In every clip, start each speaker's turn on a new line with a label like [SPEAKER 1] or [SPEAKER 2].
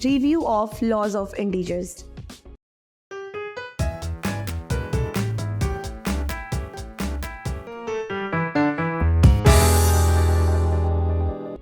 [SPEAKER 1] Review of laws of integers.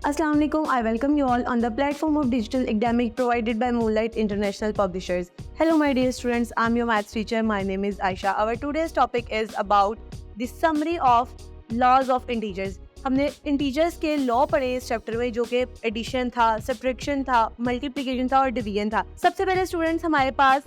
[SPEAKER 1] Assalamu alaikum. I welcome you all on the platform of digital academic provided by Moonlight International Publishers. Hello my dear students, I'm your maths teacher. My name is Aisha. Our today's topic is about the summary of laws of integers. हमने integers के law पढ़े इस chapter में, जो कि addition था, subtraction था, multiplication था और डिवीजन था। सबसे पहले स्टूडेंट्स हमारे पास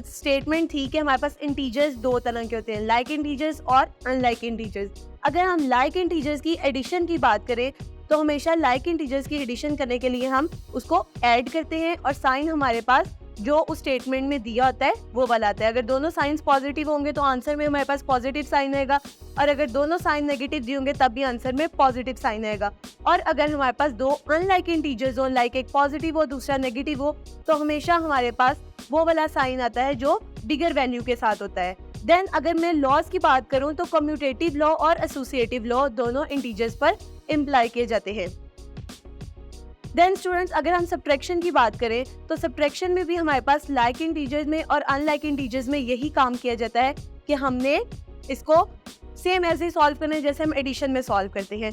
[SPEAKER 1] स्टेटमेंट थी कि हमारे पास इंटीजर्स दो तरह के होते हैं, लाइक इंटीजर्स और अनलाइक इंटीजर्स। अगर हम लाइक इंटीजर्स की एडिशन की बात करें तो हमेशा लाइक इंटीजर्स की एडिशन करने के लिए हम उसको ऐड करते हैं और साइन हमारे पास जो उस स्टेटमेंट में दिया होता है वो वाला आता है। अगर दोनों साइंस पॉजिटिव होंगे तो आंसर में हमारे पास पॉजिटिव साइन आएगा, और अगर दोनों साइन नेगेटिव दिए होंगे तब भी आंसर में पॉजिटिव साइन आएगा। और अगर हमारे पास दो अनलाइक इंटीजर्स हो, लाइक एक पॉजिटिव हो दूसरा नेगेटिव हो, तो हमेशा हमारे पास वो वाला साइन आता है जो बिगर वैल्यू के साथ होता है। देन अगर मैं लॉज की बात करूं तो कम्यूटेटिव लॉ और एसोसिएटिव लॉ दोनों इंटीजर्स पर इम्प्लाई किए जाते हैं। देन स्टूडेंट्स अगर हम सब्ट्रैक्शन की बात करें तो सब्ट्रैक्शन में भी हमारे पास लाइक इंटीजर्स में और अनलाइक इंटीजर्स में यही काम किया जाता है कि हमने इसको सेम ऐसे ही सॉल्व करना है जैसे हम एडिशन में सॉल्व करते हैं।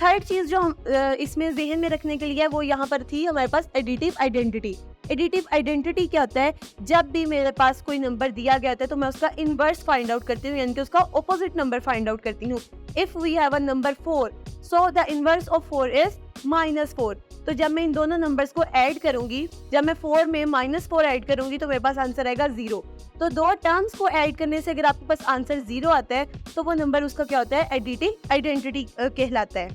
[SPEAKER 1] थर्ड चीज़ जो हम इसमें जहन में रखने के लिए वो यहाँ पर थी हमारे पास एडिटिव आइडेंटिटी। एडिटिव आइडेंटिटी क्या होता है? जब भी मेरे पास कोई नंबर दिया गया था तो मैं उसका इनवर्स फाइंड आउट करती हूँ, यानी कि उसका ऑपोजिट नंबर फाइंड आउट करती हूँ। If we have a number 4 so the inverse of 4 is -4। तो जब मैं इन दोनों नंबर्स को ऐड करूंगी, जब मैं 4 में -4 ऐड करूंगी तो मेरे पास आंसर आएगा 0। तो दो टर्म्स को ऐड करने से अगर आपके पास आंसर 0 आता है तो वो नंबर उसका क्या होता है? एडिटिव आइडेंटिटी कहलाता है,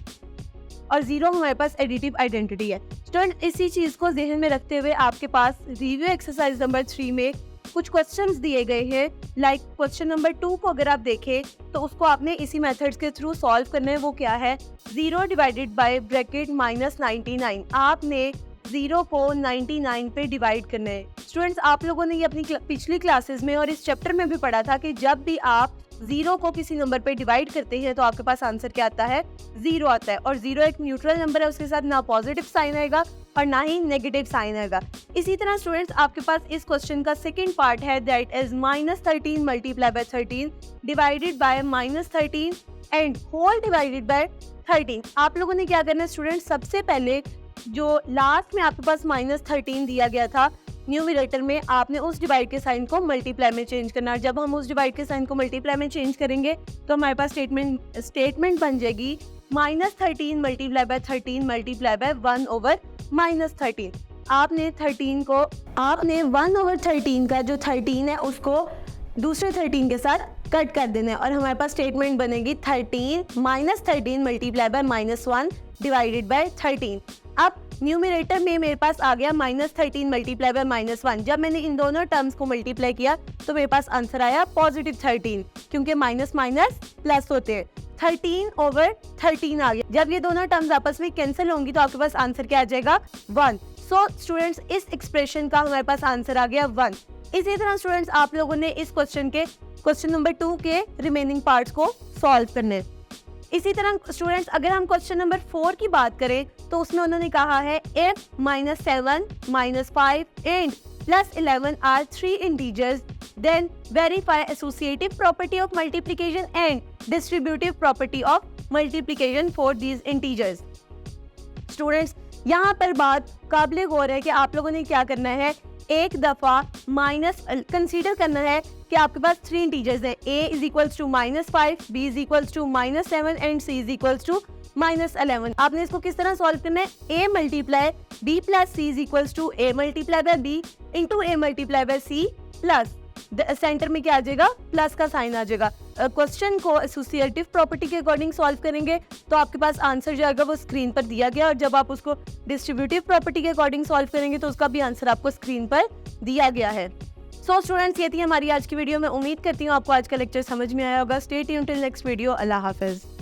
[SPEAKER 1] और 0 हमारे पास एडिटिव आइडेंटिटी है। स्टूडेंट इसी चीज़ को ध्यान में रखते हुए आपके पास रिव्यू एक्सरसाइज नंबर 3 में कुछ क्वेश्चंस दिए गए हैं। लाइक क्वेश्चन नंबर 2 को अगर आप देखें तो उसको आपने इसी मेथड्स के थ्रू सॉल्व करना है। वो क्या है? 0 डिवाइडेड बाय ब्रैकेट -99। आपने 0 को 99 पे डिवाइड करना है। स्टूडेंट्स आप लोगों ने ये अपनी पिछली क्लासेस में और इस चैप्टर में भी पढ़ा था कि जब भी आप 0 को किसी नंबर पे डिवाइड करते हैं तो आपके पास आंसर क्या आता है? 0 आता है। और 0 एक न्यूट्रल नंबर है, उसके साथ ना पॉजिटिव साइन आएगा और ना ही नेगेटिव साइन आएगा। इसी तरह स्टूडेंट्स आपके पास इस क्वेश्चन का सेकंड पार्ट है, that is -13 multiply by 13 divided by -13 and whole divided by 13। आप लोगों ने क्या करना है स्टूडेंट्स? सबसे पहले जो लास्ट में आपके पास -13 दिया गया था न्यूमरेटर में, आपने उस डिवाइड के साइन को मल्टीप्लाई में चेंज करना है। जब हम उस डिवाइड के साइन को मल्टीप्लाई में चेंज करेंगे तो हमारे पास स्टेटमेंट बन जाएगी -13 मल्टीप्लाई बाय 13 मल्टीप्लाई बाय 1/-13। आपने 1/13 का जो 13 है उसको दूसरे 13 के साथ कट कर देना है और हमारे पास स्टेटमेंट बनेगी -13 मल्टीप्लाई बाय -1 डिवाइडेड बाय 13। अब न्यूमरेटर में मेरे पास आ गया -13 मल्टीप्लाई बाय -1। जब मैंने इन दोनों टर्म्स को मल्टीप्लाई किया तो मेरे पास आंसर आया +13, क्योंकि माइनस माइनस प्लस होते हैं। 13/13 आ गया। जब ये दोनों टर्म्स आपस में कैंसिल होंगी तो आपके पास आंसर क्या आ जाएगा? 1। सो स्टूडेंट्स इस एक्सप्रेशन का हमारे पास आंसर आ गया 1। इसी तरह स्टूडेंट्स आप लोगों ने इस क्वेश्चन नंबर 2 के रिमेनिंग पार्ट्स को सॉल्व करने। इसी तरह स्टूडेंट्स अगर हम क्वेश्चन नंबर 4 की बात करें तो उसमें उन्होंने कहा है if -7, -5 and +11 are 3 integers then verify associative property of multiplication and distributive property of multiplication for these integers। Students यहाँ पर बात काबिल गौर है कि आप लोगों ने क्या करना है, एक दफ़ा कंसीडर करना है कि आपके पास 3 इंटीजर्स हैं, a = -5, b = -7 एंड c = -11। आपने इसको किस तरह सॉल्व करना है? a multiply b plus c = a multiply by b into a multiply by c plus centre में क्या आ जाएगा? प्लस का साइन आ जाएगा। क्वेश्चन को एसोसिएटिव प्रॉपर्टी के अकॉर्डिंग सॉल्व करेंगे तो आपके पास आंसर जो आएगा वो स्क्रीन पर दिया गया, और जब आप उसको डिस्ट्रीब्यूटिव प्रॉपर्टी के अकॉर्डिंग सॉल्व करेंगे तो उसका भी आंसर आपको स्क्रीन पर दिया गया है। सो स्टूडेंट्स ये थी हमारी आज की वीडियो। मैं उम्मीद करती हूँ आपको आज का लेक्चर समझ में आया होगा। Stay tuned till next video. अल्लाह हाफिज़।